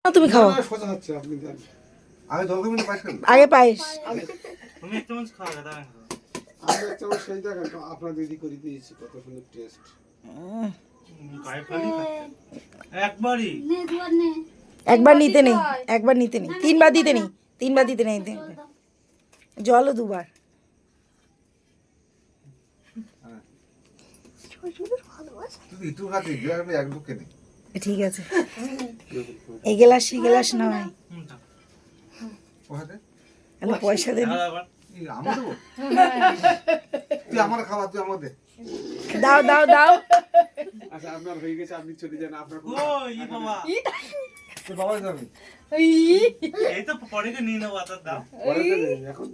তুমি খাও সোজা হচ্ছে আপনি দেন আগে জল খাবেন না পায়েস খাবেন? আগে পায়েস তুমি এক চামচ খাওয়া দাদা আমি এক চামচ সেই দেখেন তো আপনার দিদি করে দিয়েছি কত সুন্দর টেস্ট গায়ে খালি একবারই একবার নিতে নেই একবার নিতে নেই তিনবার দিতে নেই তিনবার দিতে নেই জলও দুবার তুই একটু খাতে গ্লাস এক ঢুকে নে। ঠিক আছে এই গ্লাস সেই গ্লাস নয় ও হাতে তাহলে পয়সা দেন এই আমি দেবো তুই আমার খাবার তুই আমার দে দাও দাও দাও আচ্ছা আপনার হয়ে গেছে আপনি চলে যান আপনার ও ই বাবা তুই বাবা যাবি এই তো পরে কে নিয়ে নেবো আতার দাও এখন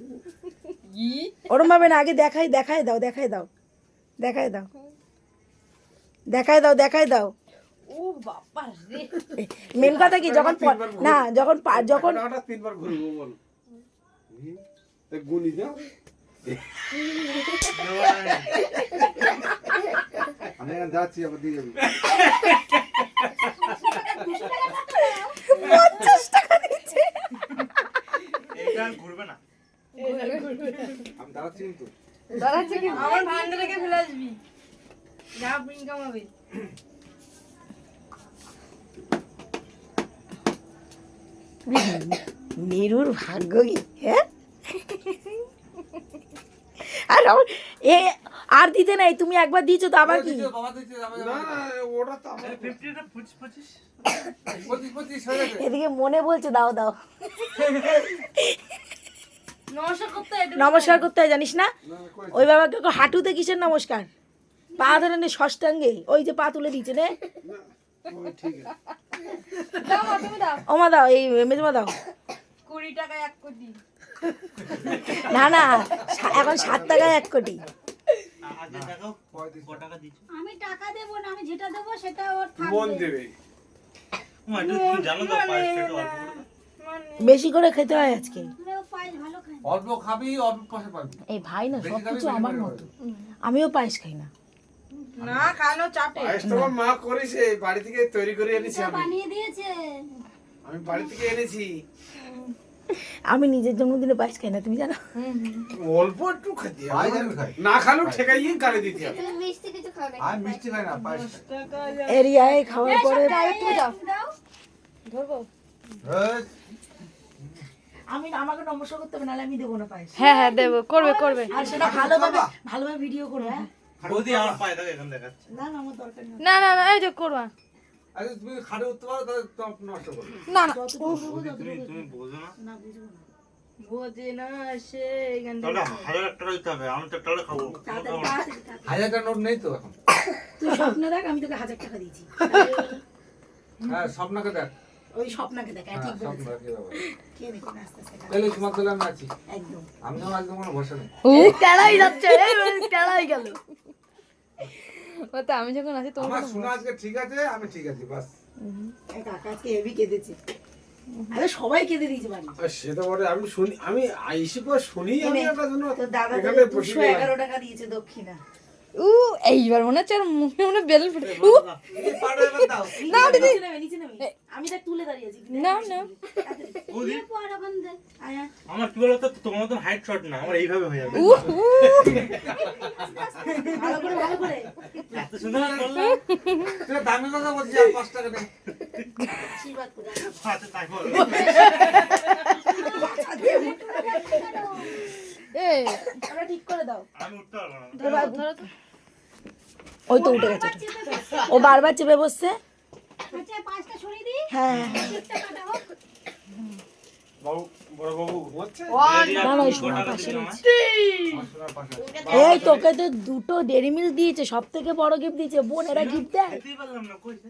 ওরম ভাবে না আগে দেখাই দেখাই দাও দেখাই দাও দেখাই দাও দেখাই দাও দেখাই দাও মেন কথা কি যখন না যখন যখন হঠাৎ তিনবার ঘুরবো বল গুনি দাও আমি এখন যাচ্ছি আবার দিয়ে যাবি 50 টাকা দিচ্ছে এইটা আর ঘুরবে না আমি দাঁড়াচ্ছি কিন্তু আমার ভান্ডারে কে ফেলে আসবি যা ইনকাম হবে নিরুর ভাগ্য কি হ্যাঁ এ আর দিতে নাই তুমি একবার দিয়েছো তো আবার কি বাবা দিচ্ছে না না ওটা তো আমার 50 টা 25 25 হয়ে গেছে এদিকে মনে বলছে দাও দাও নমস্কার করতে নমস্কার করতে হয় জানিস না না কই ওই বাবাকে হাঁটুতে কিসের নমস্কার পা ধরে নে ষষ্ঠাঙ্গে ওই যে পা তুলে দিয়েছে রে ও ঠিক আছে দাও মা, তুমি দাও ওমা দাও এই মেজমা দাও 20 টাকায় 1 কোটি না না এখন 7 টাকায় 1 কোটি আগে দেখাও কত টাকা দিছো আমি টাকা দেবো না, আমি যেটা দেবো সেটা ওর মন থাকবে। দেবে ও এটা তুমি জানো তো পায়েস খেতে অল্প করে দাও। বেশি করে খেতে হয় আজকে মানে ও পায়েস ভালো খায়। অল্প খাবি অল্প পাশে পাবি এই ভাই না বেশি সব খাবি, কিছু বেশি আমার করে মতো আমিও পায়েস খাই না না খানো চাটে পায়েস তো আমার মা করেছে বাড়ি থেকে তৈরি করে এনেছি এটা আমি বানিয়ে দিয়েছে। আমি বাড়ি থেকে এনেছি আমি নিজের জন্মদিনে পায়েস খাই না তুমি জানো অল্প একটু খেতে হবে। পায়েস আমি খাই না খালেও ঠেকাইয়ে গালে দিতে হবে তুমি মিষ্টি কিছু খাবে। আমি মিষ্টি খাই না পায়েস খাই এরিয়ায় খাওয়ার পরে তুমি দাও দাও। ধরবো এই, আমি আমাকে নমস্কার করতে হবে নাহলে আমি দেবো না পায়েস হ্যাঁ হ্যাঁ দেবো করবে করবে আর সেটা ভালোভাবে ভালোভাবে ভিডিও করো হ্যাঁ বৌদি আমার পায়ে দেখো এখন দেখাচ্ছে না না আমার দরকার নেই না না না এই যে করবা আরে তুমি খাটে উঠতে পারো তাহলে তোমার নষ্ট করো না না বৌদি তুমি বোঝো না না বুঝবো না বোঝে না সে এখান তাহলে 1000 টাকা দিতে হবে আমি তো টাকা খাবো তাড়াতাড়ি তাড়াতাড়ি তাড়াতাড়ি। 1000 টাকা নোট নেই তো এখন তুই স্বপ্ন দেখ আমি তোকে 1000 টাকা দিয়েছি হ্যাঁ স্বপ্নকে দেখ ওই স্বপ্নকে দেখ হ্যাঁ ঠিক স্বপ্ন বলেছিস কি বাবা কে দেখুন আস্তে আস্তে খা। তাহলে তোমার তাহলে আমি আছি একদম আমি আমার একদম কোনো ভরসা নেই কেলাই যাচ্ছে কেলাই গেল ও তো আমি যখন আছি তোমার আমার শোনা আজকে ঠিক আছে আমি ঠিক আছি বাস এই কাকা আজকে হেভি কেঁদেছে আরে সবাই কেঁদে দিয়েছে বাড়ি আর সেটা বলে আমি শুনি আমি আইসি পর শুনি আমি এনে, একটা জন্য তো দাদা এখানে বসে গেলাম। 211 টাকা দিয়েছে দক্ষিণা এইবার মনে হচ্ছে আর মুখে মনে বেল ফুটে এই পাড়ে এবার দাও না দিদি নিচে নেমে আমি দেখ তুলে দাঁড়িয়ে আছি না না বৌদি পর ওখান থেকে আয়া আমার কি বলতো তোমার মতন হাইট শট না আমার এইভাবে হয়ে যাবে ভালো করে এত সুন্দর করলাম তুই দামি কথা বলছিস আর 5 টাকা নেই আশীর্বাদ করে আচ্ছা তাই বল এই আমরা ঠিক করে দাও আমি উঠতে পারবো না ধরো ধরো তো। ওই তো উঠে গেছে ও বারবার চেপে বসছে আচ্ছা পাঁচটা সরিয়ে দিই। হ্যাঁ হ্যাঁ, হ্যাঁ। ঠিক টাকাটা হোক। বাবু বড় বাবু ঘুমাচ্ছে না না ওই শোনা পাশে রয়েছে এই তোকে তো দুটো ডেরি মিল্ক দিয়েছে সব থেকে বড় গিফট দিয়েছে বোন এরা গিফট দেয় খেতেই পারলাম না কইছে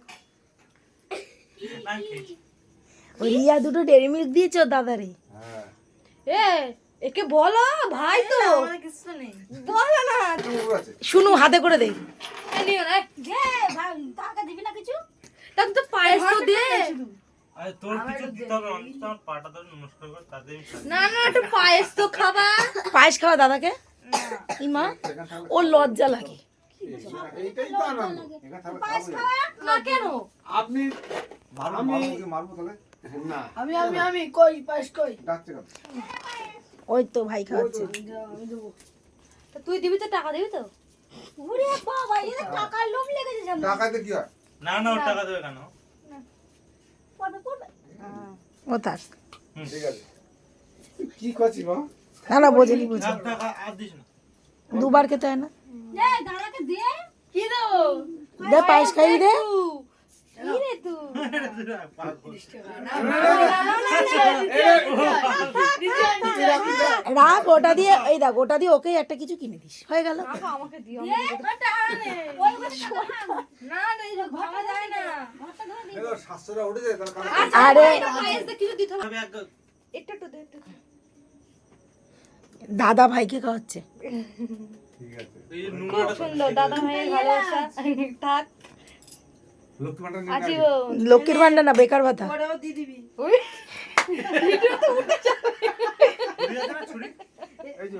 না খেয়েছি ওই রিয়া দুটো ডেরি মিল্ক দিয়েছে ওর দাদারে হ্যাঁ এ একে বলো ভাই তো কিছু নেই। বলো না পুরো আছে শুনু হাতে করে দে এই নিও না দে, ভাই, টাকা দিবি না কিছু? তাকে তো পায়েস তো দে আরে তোর কিছু দিতে হবে আমি তো আমার পাটা ধরে নমস্কার করে তাদের না না একটু পায়েস তো খাবা পায়েস খাওয়া দাদাকে ইমা ওর লজ্জা লাগে এইটাই তো আনন্দ এখানে থাকলে পায়েস খাবো খাওয়া? না কেন আপনি মারবো আমি- মারবো তাহলে না আমি কই পাস কই ডাকছে কেন? ওই তো ভাই খাওয়াচ্ছে তা তুই দিবি তো টাকা দিবি তো ওরে বাবা এটা টাকার লোভ লেগেছে জানো টাকাতে কি হয়? না না ওর টাকা দেবে কেন? পড়বে ও থাক ঠিক আছে। কি করছি মা না না বোঝেনি বুঝে থাক টাকা আর দিস না। দুবার খেতে হয় না দে দাঁড়াকে দে কি দেবো দে পায়েস খাইয়ে দে কি রে তুই রাখ ওটা দিয়ে এই দেখ ওটা দিয়ে ওকে একটা কিছু কিনে দিস হয়ে গেল আমাকে দিও ওই বলে টাকা না না এই ভাঙা যায় না ঘরটা ধরে দি এলো 700 টাকা উঠে যায় তাহলে কালকে আরে পায়েসটা কিছু দিতে হবে তবে এক একটু একটু দে একটু দাদা ভাইকে খাওয়াচ্ছে ঠিক আছে। এই যে খুব নুনটা সুন্দর দাদা ভাইয়ের ভালোবাসা থাক লক্ষ্মী ভান্ডার নিয়ে আছি আসবে। লক্ষ্মীর ভান্ডার না বেকার ভাতা ওরাও দিয়ে দিবি ছুরি আছে না ছুরি? এই যে